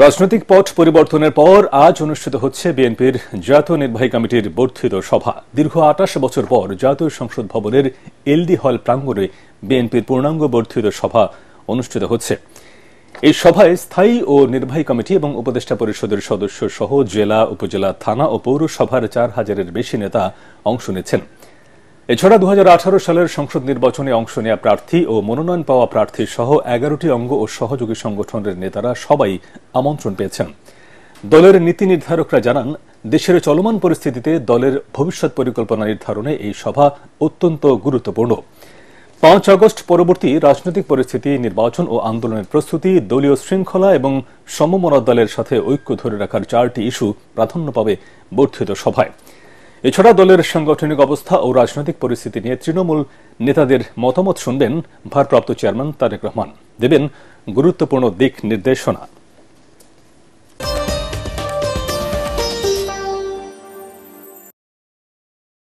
রাজনৈতিক পট পরিবর্তনের পর আজ অনুষ্ঠিত হচ্ছে বিএনপির জাতীয় নির্বাহী কমিটির বর্ধিত সভা। দীর্ঘ ২৮ বছর পর জাতীয় সংসদ ভবনের এলডি হল প্রাঙ্গণে বিএনপির পূর্ণাঙ্গ বর্ধিত সভা অনুষ্ঠিত হচ্ছে। এই সভায় স্থায়ী ও নির্বাহী কমিটি এবং উপদেষ্টা পরিষদের সদস্য সহ জেলা, উপজেলা, থানা ও পৌরসভার ৪,০০০-এর বেশি নেতা অংশ নিচ্ছেন। এছাড়া ২০১৮ সালের সংসদ নির্বাচনে অংশ নেওয়া প্রার্থী ও মনোনয়ন পাওয়া প্রার্থী সহ ১১টি অঙ্গ ও সহযোগী সংগঠনের নেতারা সবাই আমন্ত্রণ পেয়েছেন। দলের নীতি নির্ধারকরা জানান, দেশের চলমান পরিস্থিতিতে দলের ভবিষ্যৎ পরিকল্পনা নির্ধারণে এই সভা অত্যন্ত গুরুত্বপূর্ণ। ৫ আগস্ট পরবর্তী রাজনৈতিক পরিস্থিতি, নির্বাচন ও আন্দোলনের প্রস্তুতি, দলীয় শৃঙ্খলা এবং সমমনা দলের সাথে ঐক্য ধরে রাখার ৪টি ইস্যু প্রাধান্য পাবে বর্ধিত সভায়। এছাড়া দলের সাংগঠনিক অবস্থা ও রাজনৈতিক পরিস্থিতি নিয়ে তৃণমূল নেতাদের মতামত শুনবেন ভারপ্রাপ্ত চেয়ারম্যান তারেক রহমান, দেবেন গুরুত্বপূর্ণ দিক নির্দেশনা।